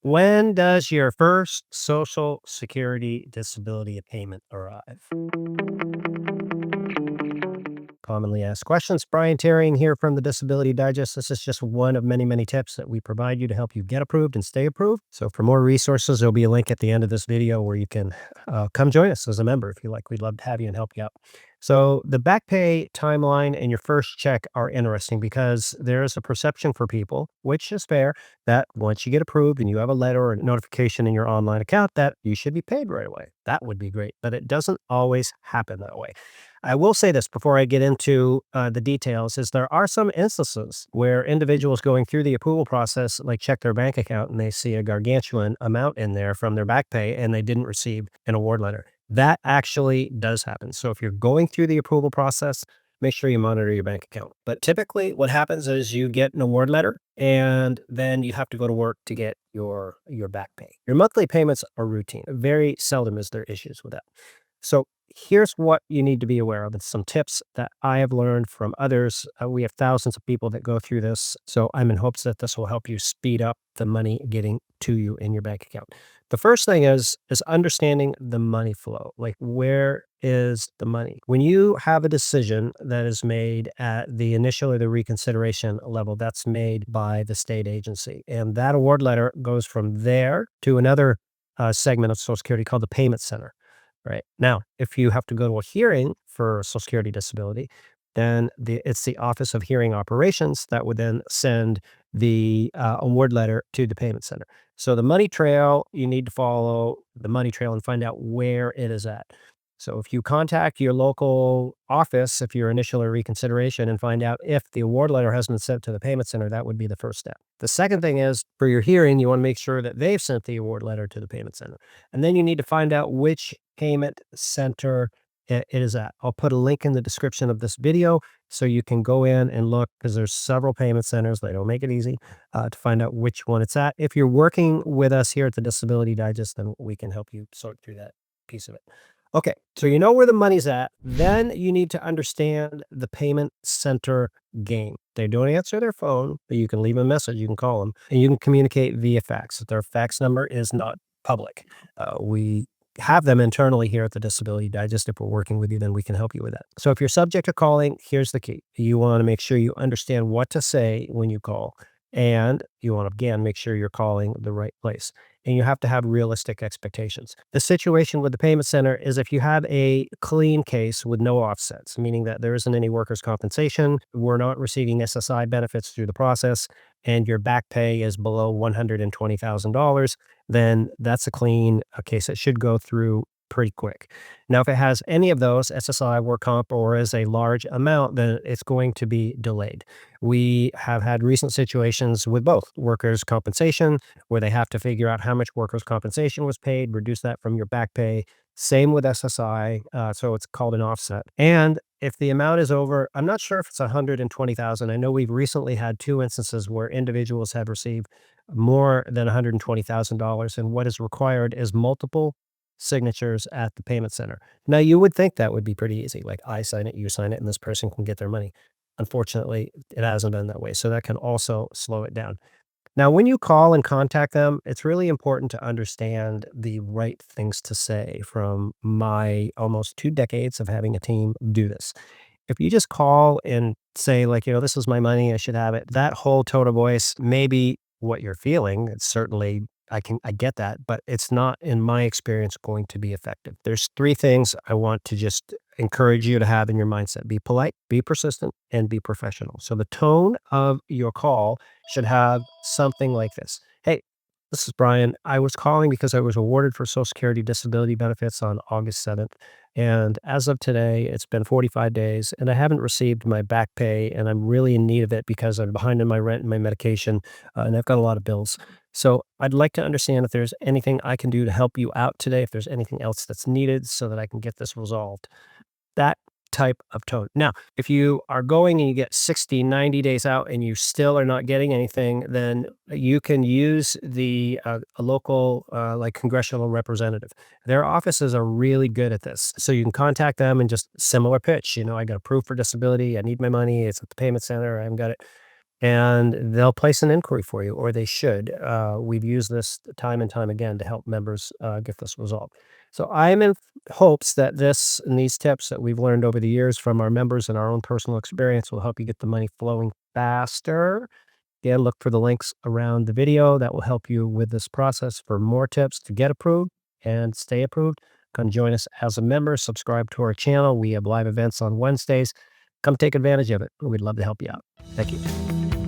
When does your first Social Security disability payment arrive? Commonly asked questions. Brian Terry here from the Disability Digest. This is just one of many, many tips that we provide you to help you get approved and stay approved. So, for more resources, there'll be a link at the end of this video where you can come join us as a member if you like. We'd love to have you and help you out. So, the back pay timeline and your first check are interesting because there is a perception for people, which is fair, that once you get approved and you have a letter or a notification in your online account that you should be paid right away. That would be great, but it doesn't always happen that way. I will say this before I get into the details is there are some instances where individuals going through the approval process, like check their bank account and they see a gargantuan amount in there from their back pay and they didn't receive an award letter. That actually does happen. So if you're going through the approval process, make sure you monitor your bank account. But typically what happens is you get an award letter and then you have to go to work to get your back pay. Your monthly payments are routine. Very seldom is there issues with that. So here's what you need to be aware of and some tips that I have learned from others. We have thousands of people that go through this. So I'm in hopes that this will help you speed up the money getting to you in your bank account. The first thing is understanding the money flow. Like, where is the money? When you have a decision that is made at the initial or the reconsideration level, that's made by the state agency. And that award letter goes from there to another segment of Social Security called the payment center. Right. Now, if you have to go to a hearing for Social Security disability, then it's the Office of Hearing Operations that would then send the award letter to the payment center. So the money trail, you need to follow the money trail and find out where it is at. So if you contact your local office, if you're initial or reconsideration, and find out if the award letter has been sent to the payment center, that would be the first step. The second thing is for your hearing, you want to make sure that they've sent the award letter to the payment center. And then you need to find out which payment center it is at. I'll put a link in the description of this video so you can go in and look because there's several payment centers. They don't make it easy to find out which one it's at. If you're working with us here at the Disability Digest, then we can help you sort through that piece of it. Okay, so you know where the money's at. Then you need to understand the payment center game. They don't answer their phone, but you can leave a message, you can call them, and you can communicate via fax. Their fax number is not public. We have them internally here at the Disability Digest. If we're working with you, then we can help you with that. So if you're subject to calling, here's the key. You want to make sure you understand what to say when you call. And you want to, again, make sure you're calling the right place. And you have to have realistic expectations. The situation with the payment center is if you have a clean case with no offsets, meaning that there isn't any workers' compensation, we're not receiving SSI benefits through the process, and your back pay is below $120,000, then that's a clean case that should go through pretty quick. Now, if it has any of those, SSI, work comp, or is a large amount, then it's going to be delayed. We have had recent situations with both workers' compensation, where they have to figure out how much workers' compensation was paid, reduce that from your back pay. Same with SSI, so it's called an offset. And if the amount is over, I'm not sure if it's 120,000. I know we've recently had two instances where individuals have received more than $120,000, and what is required is multiple signatures at the payment center. Now, you would think that would be pretty easy, like I sign it, you sign it, and this person can get their money. Unfortunately, it hasn't been that way, so that can also slow it down. Now, when you call and contact them, it's really important to understand the right things to say from my almost 2 decades of having a team do this. If you just call and say, like, "This is my money, I should have it," that whole tone of voice may be what you're feeling. It's certainly I get that, but it's not, in my experience, going to be effective. There's 3 things I want to just encourage you to have in your mindset. Be polite, be persistent, and be professional. So the tone of your call should have something like this. "Hey, this is Brian. I was calling because I was awarded for Social Security disability benefits on August 7th. And as of today, it's been 45 days and I haven't received my back pay. And I'm really in need of it because I'm behind in my rent and my medication. And I've got a lot of bills. So I'd like to understand if there's anything I can do to help you out today, if there's anything else that's needed so that I can get this resolved." That type of tone. Now, if you are going and you get 60, 90 days out and you still are not getting anything, then you can use a local like congressional representative. Their offices are really good at this. So you can contact them and just similar pitch. I got approved for disability. I need my money. It's at the payment center. I haven't got it. and they'll place an inquiry for you, or they should. We've used this time and time again to help members get this resolved. So I'm in hopes that this and these tips that we've learned over the years from our members and our own personal experience will help you get the money flowing faster. Again, look for the links around the video that will help you with this process for more tips to get approved and stay approved. Come join us as a member, subscribe to our channel. We have live events on Wednesdays. Come take advantage of it. We'd love to help you out. Thank you.